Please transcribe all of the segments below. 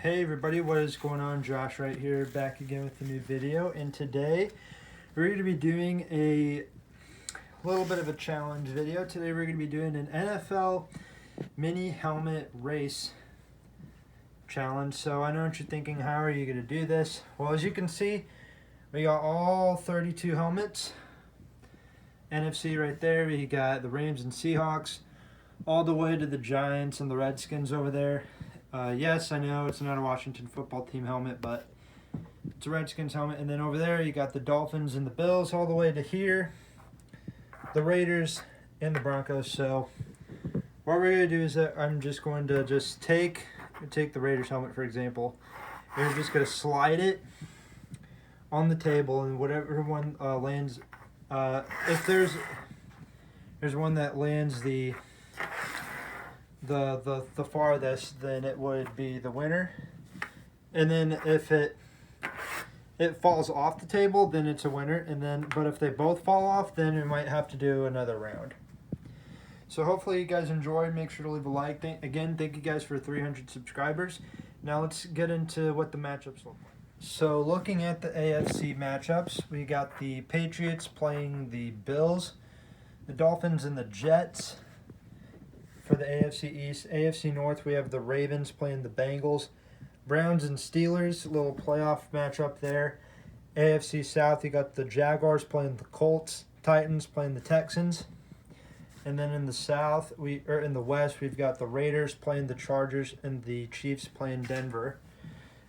Hey everybody, what is going on? Josh right here, back again with a new video. And today we're going to be doing a little bit of a challenge video. Today we're going to be doing an NFL mini helmet race challenge. So I know what you're thinking, how are you going to do this? Well, as you can see, we got all 32 helmets. NFC right there, we got the Rams and Seahawks, all the way to the Giants and the Redskins over there. Yes, I know it's not a Washington football team helmet, but it's a Redskins helmet. And then over there, you got the Dolphins and the Bills all the way to here, the Raiders and the Broncos. So what we're going to do is that I'm just going to take the Raiders helmet, for example. You're just going to slide it on the table, and whatever one lands, if there's one that lands the farthest, then it would be the winner. And then if it falls off the table, then it's a winner. And then, but if they both fall off, then we might have to do another round. So hopefully you guys enjoyed. Make sure to leave a like. Again, thank you guys for 300 subscribers. Now let's get into what the matchups look like. So looking at the AFC matchups, we got the Patriots playing the Bills, the Dolphins and the Jets. For the AFC East, AFC North, we have the Ravens playing the Bengals, Browns and Steelers, little playoff matchup there. AFC South, you got the Jaguars playing the Colts, Titans playing the Texans, and then in the South, in the West, we've got the Raiders playing the Chargers and the Chiefs playing Denver.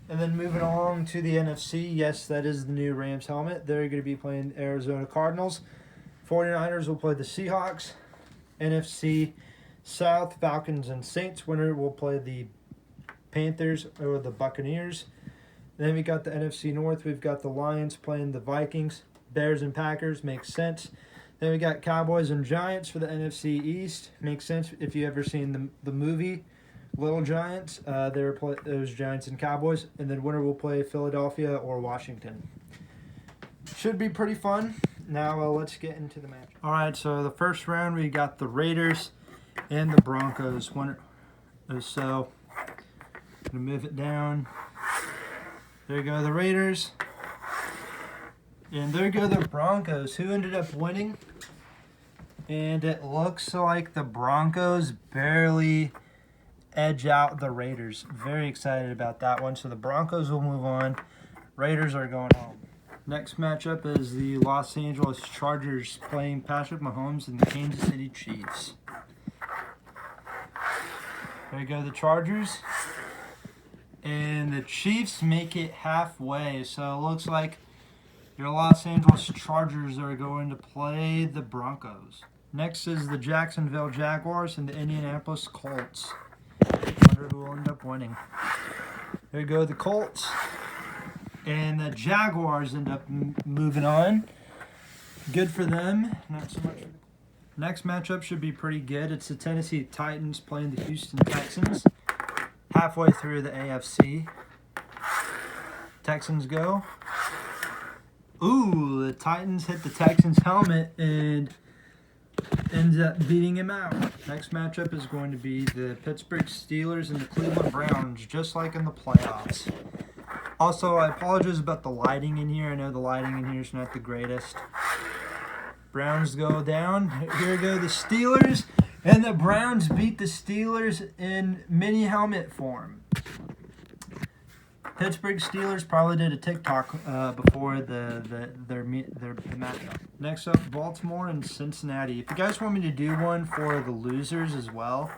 And then moving along to the NFC, yes, that is the new Rams helmet. They're going to be playing Arizona Cardinals. 49ers will play the Seahawks. NFC South, Falcons and Saints. Winner will play the Panthers or the Buccaneers. Then we got the NFC North. We've got the Lions playing the Vikings. Bears and Packers. Makes sense. Then we got Cowboys and Giants for the NFC East. Makes sense if you ever seen the movie Little Giants. Those Giants and Cowboys. And then winner will play Philadelphia or Washington. Should be pretty fun. Now let's get into the match. All right, so the first round we got the Raiders and the Broncos. So I'm gonna move it down. There you go, the Raiders. And there go the Broncos, who ended up winning. And it looks like the Broncos barely edge out the Raiders. Very excited about that one. So the Broncos will move on. Raiders are going home. Next matchup is the Los Angeles Chargers playing Patrick Mahomes and the Kansas City Chiefs. There you go, the Chargers. And the Chiefs make it halfway. So it looks like your Los Angeles Chargers are going to play the Broncos. Next is the Jacksonville Jaguars and the Indianapolis Colts. I wonder who will end up winning. There you go, the Colts. And the Jaguars end up moving on. Good for them. Not so much. Next matchup should be pretty good. It's the Tennessee Titans playing the Houston Texans. Halfway through the AFC. Texans go. Ooh, the Titans hit the Texans' helmet and ends up beating him out. Next matchup is going to be the Pittsburgh Steelers and the Cleveland Browns, just like in the playoffs. Also, I apologize about the lighting in here. I know the lighting in here is not the greatest. Browns go down. Here go the Steelers. And the Browns beat the Steelers in mini helmet form. Pittsburgh Steelers probably did a TikTok before their matchup. Next up, Baltimore and Cincinnati. If you guys want me to do one for the losers as well,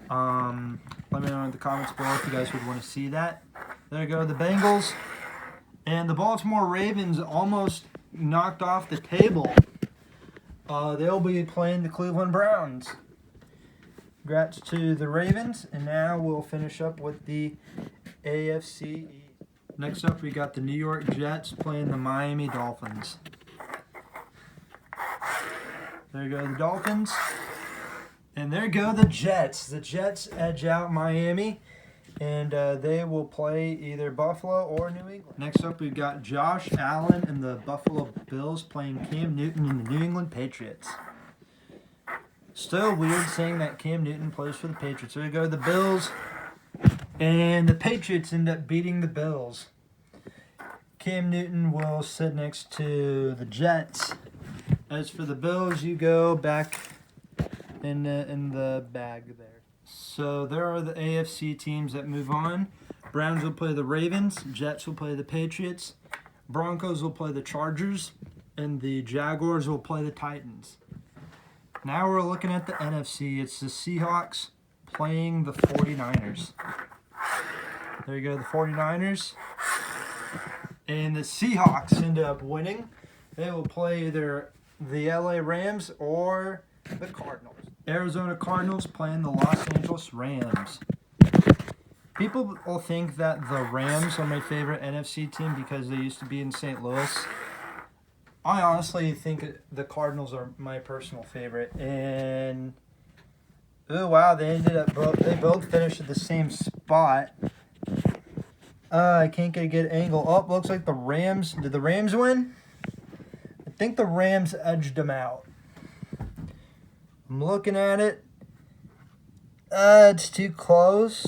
let me know in the comments below if you guys would want to see that. There you go, the Bengals. And the Baltimore Ravens almost knocked off the table. They'll be playing the Cleveland Browns. Congrats to the Ravens. And now we'll finish up with the AFC. Next up, we got the New York Jets playing the Miami Dolphins. There you go, the Dolphins. And there go the Jets. The Jets edge out Miami. And they will play either Buffalo or New England. Next up, we've got Josh Allen and the Buffalo Bills playing Cam Newton and the New England Patriots. Still weird saying that Cam Newton plays for the Patriots. There you go, the Bills. And the Patriots end up beating the Bills. Cam Newton will sit next to the Jets. As for the Bills, you go back in the bag there. So there are the AFC teams that move on. Browns will play the Ravens. Jets will play the Patriots. Broncos will play the Chargers. And the Jaguars will play the Titans. Now we're looking at the NFC. It's the Seahawks playing the 49ers. There you go, the 49ers. And the Seahawks end up winning. They will play either the LA Rams or the Cardinals. Arizona Cardinals playing the Los Angeles Rams. People will think that the Rams are my favorite NFC team because they used to be in St. Louis. I honestly think the Cardinals are my personal favorite. And oh wow, they both finished at the same spot. I can't get a good angle. Oh, looks like the Rams. Did the Rams win? I think the Rams edged them out. I'm looking at it. It's too close.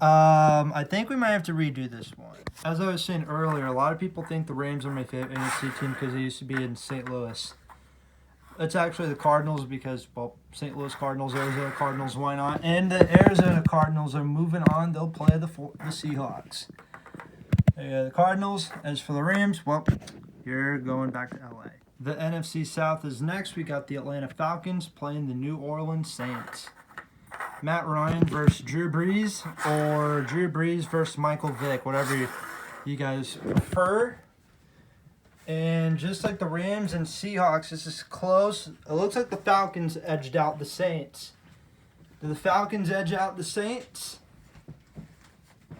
I think we might have to redo this one. As I was saying earlier, a lot of people think the Rams are my favorite NFC team because they used to be in St. Louis. It's actually the Cardinals because, well, St. Louis Cardinals, Arizona Cardinals, why not? And the Arizona Cardinals are moving on. They'll play the Seahawks. The Cardinals. As for the Rams, well, you're going back to LA. The NFC South is next. We got the Atlanta Falcons playing the New Orleans Saints. Matt Ryan versus Drew Brees, or Drew Brees versus Michael Vick, whatever you guys prefer. And just like the Rams and Seahawks, this is close. It looks like the Falcons edged out the Saints. Did the Falcons edge out the Saints?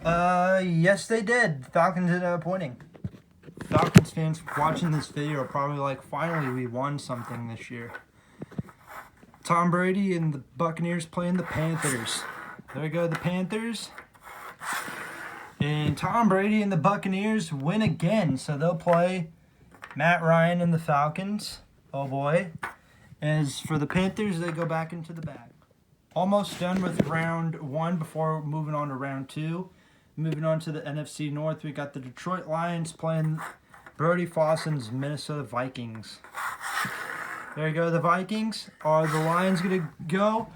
Yes, they did. The Falcons ended up winning. Falcons fans watching this video are probably like, finally, we won something this year. Tom Brady and the Buccaneers playing the Panthers. There go the Panthers. And Tom Brady and the Buccaneers win again, so they'll play Matt Ryan and the Falcons. Oh boy. As for the Panthers, they go back into the bag. Almost done with round one before moving on to round two. Moving on to the NFC North, we got the Detroit Lions playing Brody Fawson's Minnesota Vikings. There you go, the Vikings. Are the Lions going to go?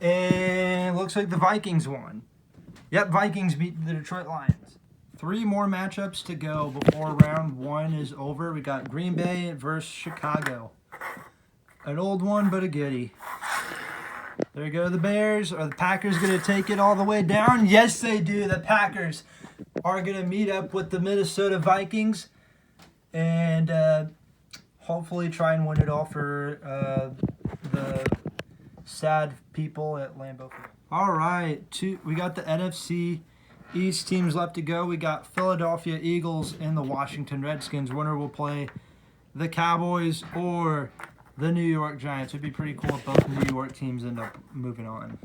And it looks like the Vikings won. Yep, Vikings beat the Detroit Lions. 3 more matchups to go before round one is over. We got Green Bay versus Chicago. An old one, but a goodie. There you go, the Bears. Are the Packers going to take it all the way down? Yes, they do. The Packers are going to meet up with the Minnesota Vikings and hopefully try and win it all for the sad people at Lambeau Field. All right, we got the NFC East teams left to go. We got Philadelphia Eagles and the Washington Redskins. Winner will play the Cowboys or the New York Giants. It'd be pretty cool if both New York teams end up moving on.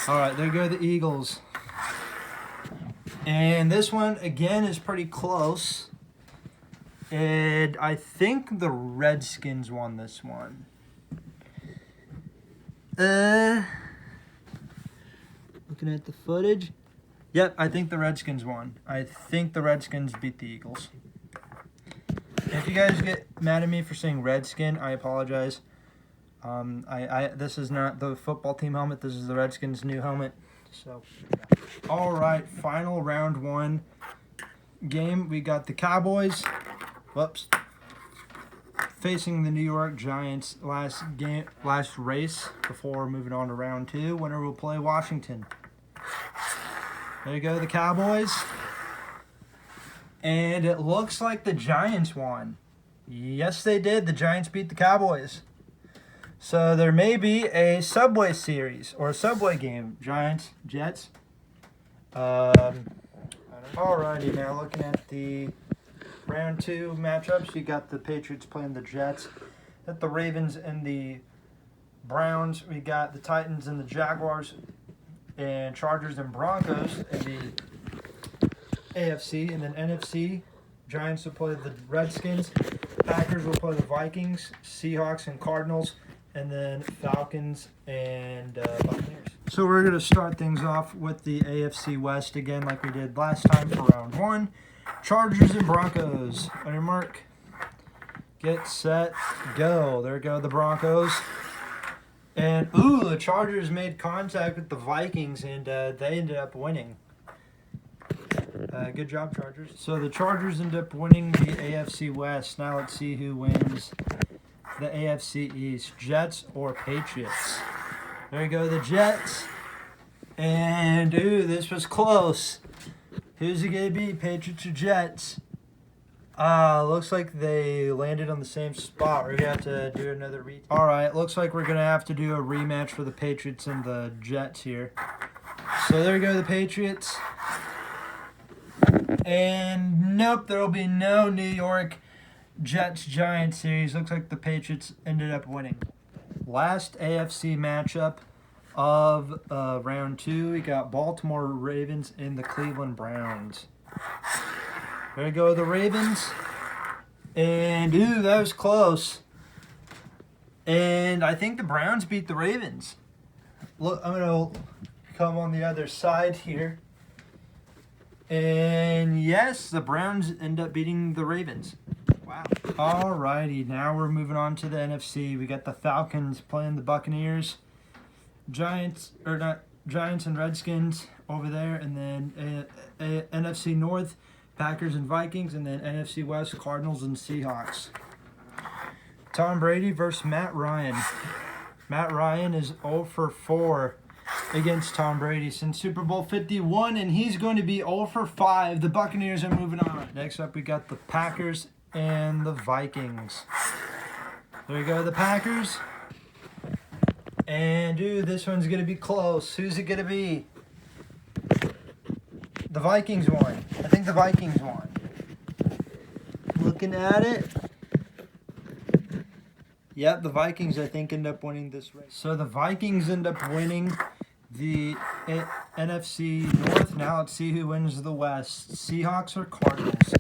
All right, there go the Eagles. And this one, again, is pretty close. And I think the Redskins won this one. Looking at the footage. Yep, I think the Redskins won. I think the Redskins beat the Eagles. If you guys get mad at me for saying Redskin, I apologize. This is not the football team helmet. This is the Redskins' new helmet. So, yeah. All right, final round one game. We got the Cowboys. Facing the New York Giants last race before moving on to round two. Winner will play Washington. There you go, the Cowboys. And it looks like the Giants won. Yes, they did. The Giants beat the Cowboys. So there may be a Subway series or a Subway game. Giants, Jets. Alrighty, now looking at the round two matchups, you got the Patriots playing the Jets. At the Ravens and the Browns, we got the Titans and the Jaguars, and Chargers and Broncos in the AFC. And then NFC, Giants will play the Redskins, Packers will play the Vikings, Seahawks and Cardinals, and then Falcons and Buccaneers. So we're going to start things off with the AFC West again like we did last time for round 1. Chargers and Broncos. On your mark, get set, go. There go the Broncos. And, the Chargers made contact with the Vikings, and they ended up winning. Good job, Chargers. So the Chargers end up winning the AFC West. Now let's see who wins the AFC East. Jets or Patriots? There you go, the Jets. And, this was close. Who's it going to be, Patriots or Jets? Looks like they landed on the same spot. We're going to have to do another rematch. All right, looks like we're going to have to do a rematch for the Patriots and the Jets here. So there you go, the Patriots. And nope, there will be no New York Jets-Giants series. Looks like the Patriots ended up winning. Last AFC matchup of round 2, we got Baltimore Ravens and the Cleveland Browns. There you go, the Ravens. And, that was close. And I think the Browns beat the Ravens. Look, I'm going to come on the other side here. And, yes, the Browns end up beating the Ravens. Wow. Alrighty, now we're moving on to the NFC. We got the Falcons playing the Buccaneers. Giants and Redskins over there. And then NFC North, Packers and Vikings, and then NFC West, Cardinals and Seahawks. Tom Brady versus Matt Ryan. Matt Ryan is 0 for 4 against Tom Brady since Super Bowl 51, and he's going to be 0 for 5. The Buccaneers are moving on. Next up, we got the Packers and the Vikings. There you go, the Packers. And, this one's going to be close. Who's it going to be? The Vikings won. I think the Vikings won. Looking at it. Yep, the Vikings, I think, end up winning this race. So the Vikings end up winning the NFC North. Now let's see who wins the West. Seahawks or Cardinals?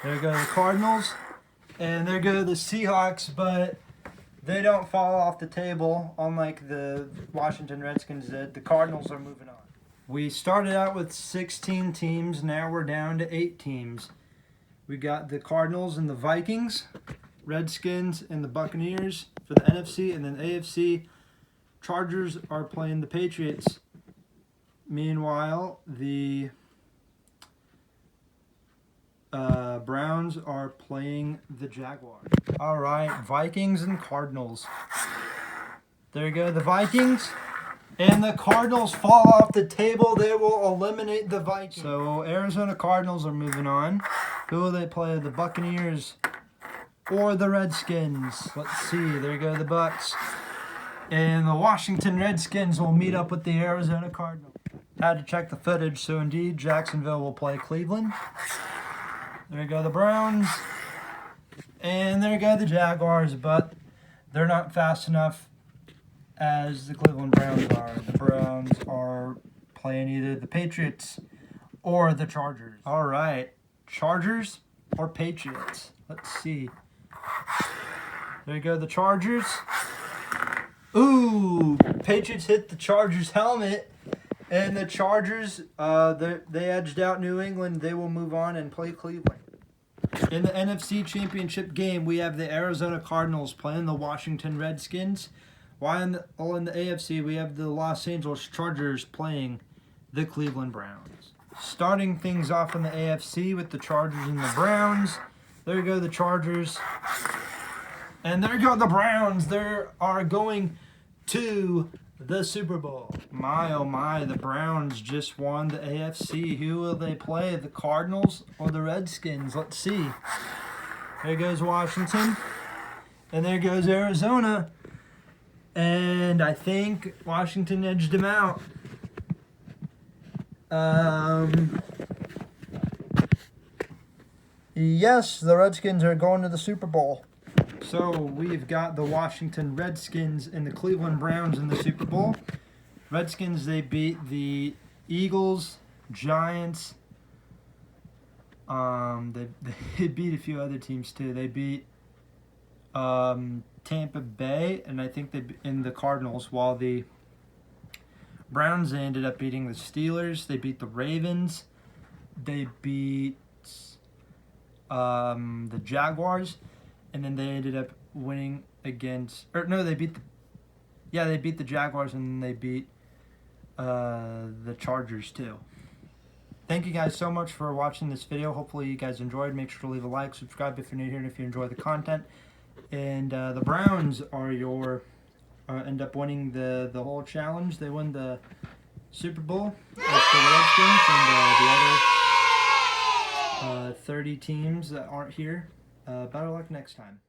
There go the Cardinals. And there go the Seahawks, but they don't fall off the table, unlike the Washington Redskins did. The Cardinals are moving on. We started out with 16 teams. Now we're down to 8 teams. We got the Cardinals and the Vikings, Redskins and the Buccaneers for the NFC, and then AFC. Chargers are playing the Patriots. Meanwhile, the Browns are playing the Jaguars. All right, Vikings and Cardinals. There you go, the Vikings. And the Cardinals fall off the table. They will eliminate the Vikings. So Arizona Cardinals are moving on. Who will they play? The Buccaneers or the Redskins? Let's see. There you go, the Bucs. And the Washington Redskins will meet up with the Arizona Cardinals. Had to check the footage. So indeed, Jacksonville will play Cleveland. There you go, the Browns. And there you go, the Jaguars. But they're not fast enough as the Cleveland Browns are. The Browns are playing either the Patriots or the Chargers. All right, Chargers or Patriots? Let's see. There you go, the Chargers. Patriots hit the Chargers' helmet, and the Chargers, they edged out New England. They will move on and play Cleveland. In the NFC Championship game, we have the Arizona Cardinals playing the Washington Redskins. While in the AFC, we have the Los Angeles Chargers playing the Cleveland Browns. Starting things off in the AFC with the Chargers and the Browns. There you go, the Chargers. And there you go, the Browns. They are going to the Super Bowl. My, oh my, the Browns just won the AFC. Who will they play, the Cardinals or the Redskins? Let's see. There goes Washington. And there goes Arizona. And I think Washington edged him out. Yes, the Redskins are going to the Super Bowl. So we've got the Washington Redskins and the Cleveland Browns in the Super Bowl. Redskins, they beat the Eagles, Giants. They beat a few other teams too. They beat Tampa Bay, and I think in the Cardinals, while the Browns, they ended up beating the Steelers. They beat the Ravens. They beat the Jaguars, and then they ended up winning against. Or no, they beat the Jaguars, and they beat the Chargers too. Thank you guys so much for watching this video. Hopefully you guys enjoyed. Make sure to leave a like, subscribe if you're new here, and if you enjoy the content. And the Browns are end up winning the whole challenge. They won the Super Bowl for the Redskins and the other 30 teams that aren't here. Better luck next time.